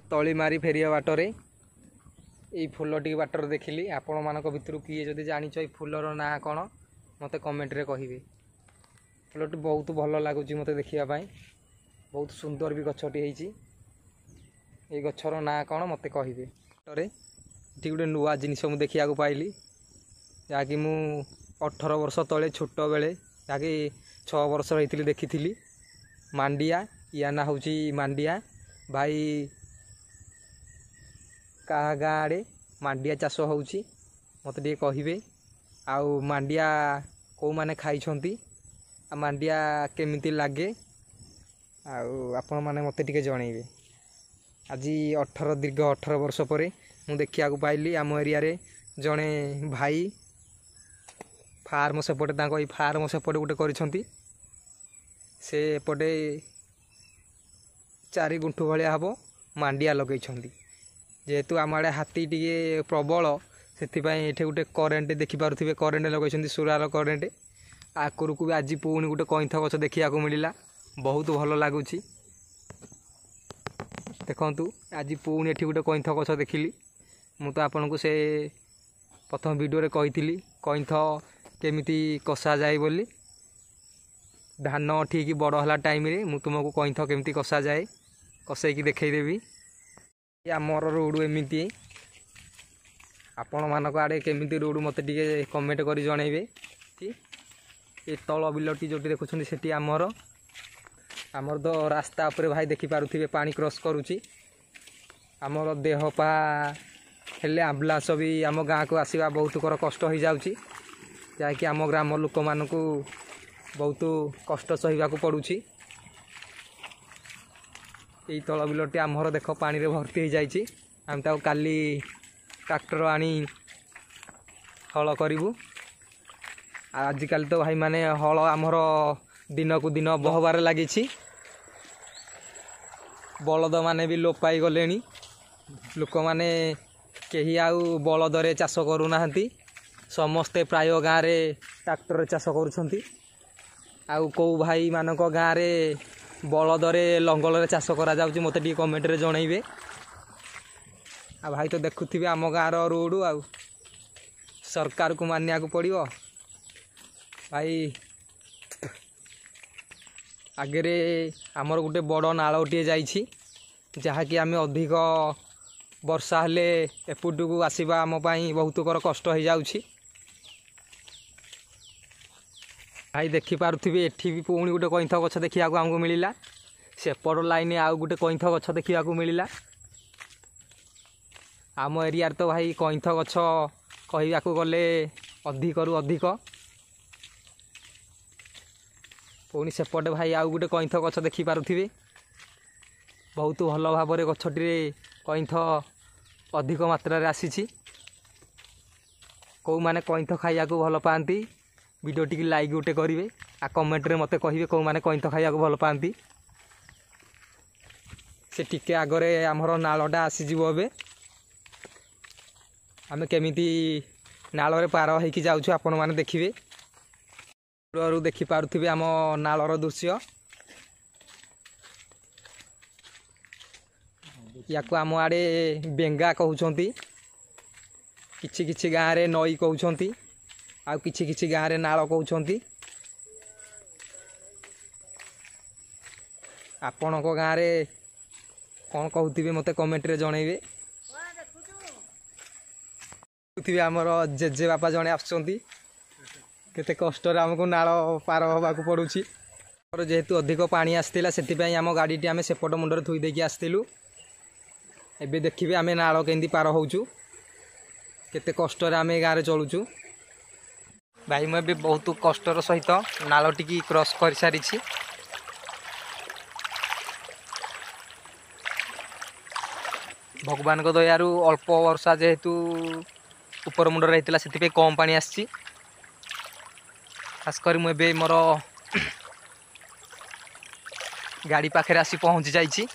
तलीमारी फेरिया water ये फूलटी water देखिली आपण मान भितर किए जदि जानिछ ये फूलर ना कौन मत कमेंट रे कहिबे। फूलटी बहुत भल लगुच मत देखापी बहुत सुंदर भी गछटी होती ये गछर ना कौन मत कहे। ये गोटे नुआ जिनस मुझे देखा पाइली जहाँकि मु 18 वर्ष तले छोट बेले जहाँकि 6 वर्ष होती देखी मांडिया या ना हूँ मांडिया भाई क्या गाँ आड़े मांडिया चाष हो मत टे कहे आउ मांडिया कौ माने खाई मांडिया केमिति लगे आपण मैंने मत टे जनइबे। आज दीर्घ 18 वर्ष पर मु देखा पाइली आम एरिया रे जड़े भाई फार्म सेपटे फार्म सेपटे गोटे कर सेपटे 4 गुंठु भाया हम मांडिया लगे जेहेतु आम आड़े हाथी टी प्रबल से गोटे करेन्ट देखिपे करेन्ट लगे सुरार करेन्ट आकुर को भी आज पुणी गोटे कईथ गछ देखा मिलला बहुत भल लगुच। देखु आज पुणी एठी गोटे कईथ गछ देखिली मु तो आपन को से प्रथम वीडियो कही कईथ केमिति कषा जाए बोली धान ठीक बड़ है टाइम रे मु तुमको कईथ केमिति कषा जाए कषाई देखईदेवी। आमर रोड एमती आपण मानक आड़े केमिति रोड मत टे कमेंट कर जनइबे। ये तल बिलटी जो देखुं से आमर तो रास्ता उपर भाई देखिपे पानी क्रॉस करुच्ची आमर देह पा हेले आम्बुलांस भी आम गाँ को आसवा बहुत कर कष्ट हो जाऊँगी जहाँकि आम ग्राम लोक मानक बहुत कष्ट सहवाक पड़ुछि। यही तल बिलटी आमर देख पानी रे भर्ती हो जाइए आम ताको काली ट्रैक्टर आनी हल करूँ। आजिकल तो भाई माने हल आमर दिन को दिन बहबार लगी बलद माने भी लोप पाई गले लोक माने कहीं आउ बलदरे चाष करूना समस्ते प्राय गाँव में ट्रैक्टर चाष करुँच आउ कौ भाई मानक गाँव में बलदरे लंगल चाष करा जाउची मते टी कमेंट रे जनइबे। आ भाई तो देखुथिबे आम गाँव रोड आउ सरकार को मानिया को पड़ियो भाई। आगे आमर गोटे बड़ नालटे जाइछि जहाँकि आम अधिक वर्षा हेले एपट को आसवा आम बहुत कर कष्ट हो जाउछि। भाई देखिपे एठी भी पुणी गोटे कईथ गछ देखा आमको मिलला सेपट लाइन आउ गोटे कईथ गछ देखा मिलला। आम एरिया तो भाई कईथ गछ कहवाक गले अधिक रु अधिक पुणी सेपटे भाई आउ गोटे कईथ गछ देखिपे बहुत भल भाव गछटी कईथ अधिक मात्रा रे आसी कौ माने कईथ खाइया भल पाती वीडियो टी लाइक गोटे करेंगे आ कमेंट रे मते कहिबे कौ माने कईथ खाइया भल पाती से टिके आगरे आमर नालटा आसीजिवो एबे आमे केमिति नाल रे पार होइकी जाउछु आपण माने देखिबे। दूररू देखि पारुथिबे आम नालर दृश्य याको आम आड़े बेंगा कहउछंती किछि किछि गाँव रे नई कहउछंती आउ किछि किछि गाँव रे नाल कहउछंती। आपण को गाँव रे कौन कहउथिबे मते कमेंट रे जनइबे। कहउथिबे हमर जेजे बापा जणे आछंती केते कष्ट रे हमको नाल पार होबाकू पड़ुछि जेहेतु अधिक पानी आसतिला सेति आम गाड़ी आम सेपट मुंडरे थुई देकी आसतिलु एबे देखिबे आमे नाल केंदी पार होउछु केते कष्ट रे आमे गाँव रे चलुछु। भाई मुझे बहुत कष्टर सहित नाल टी क्रॉस कर सारी भगवान को दयारू अल्प वर्षा जेहेतु ऊपर मुंडर होता से कम पानी आसी खासकर मुझे मोर गाड़ी पाखे आसी पहुँची जाइए।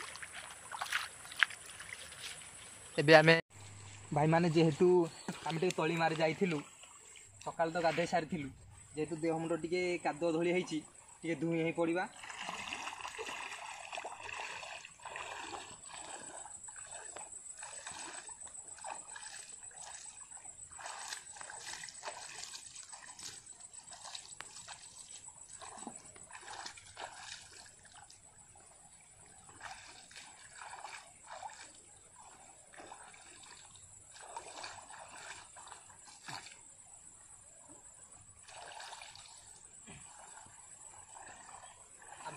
एबे आमे भाई माने जेहेतु आम टे तली मारी जाइलु सकाल तो गाधे सारी जेहेतु देह मुंड टे कादुआ धूली होती धुई पड़ा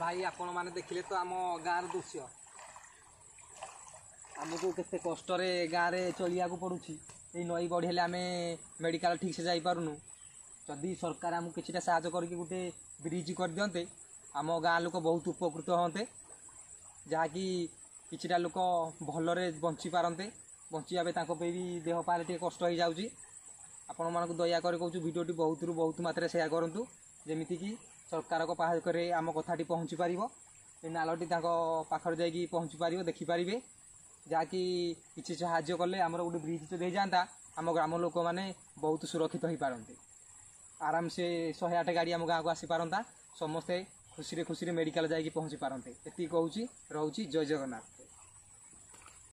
भाई आपण मैंने देखिले तो आम गाँव दृश्य आमको केते कष्टरे गाँव में चलिया पड़ुछि नई बढ़ेले आम मेडिकल ठीक से जापारूँ जदि सरकार आमको किसी साहय करके गोटे ब्रिज कर दियंते आम गाँ लोक बहुत उपकृत होते जहाँकि किछिटा लोक भलरे बंची पारते बंचिया भी देह पारे टे कष्ट हो जाऊँगी आपण मानक दयाकर कहूँ भिडियोटी बहुत रु बहुत मात्रा सेयार करूँ जमीती कि सरकार पाखे आम कथाटी पहुँची पार नालटी पाखर जा पहुँची पार देखिपारे जहाँकि किसी साहाय्य कले आमर गोटे ब्रिज तो दे जाता आम ग्राम लोक मैंने बहुत सुरक्षित हो पारते आराम से 108 गाड़ी आम गाँव को आसी पारंता समस्ते खुशी खुशी मेडिकल जाकि पहुँची पारते ये कहूँ रोचे जय जगन्नाथ।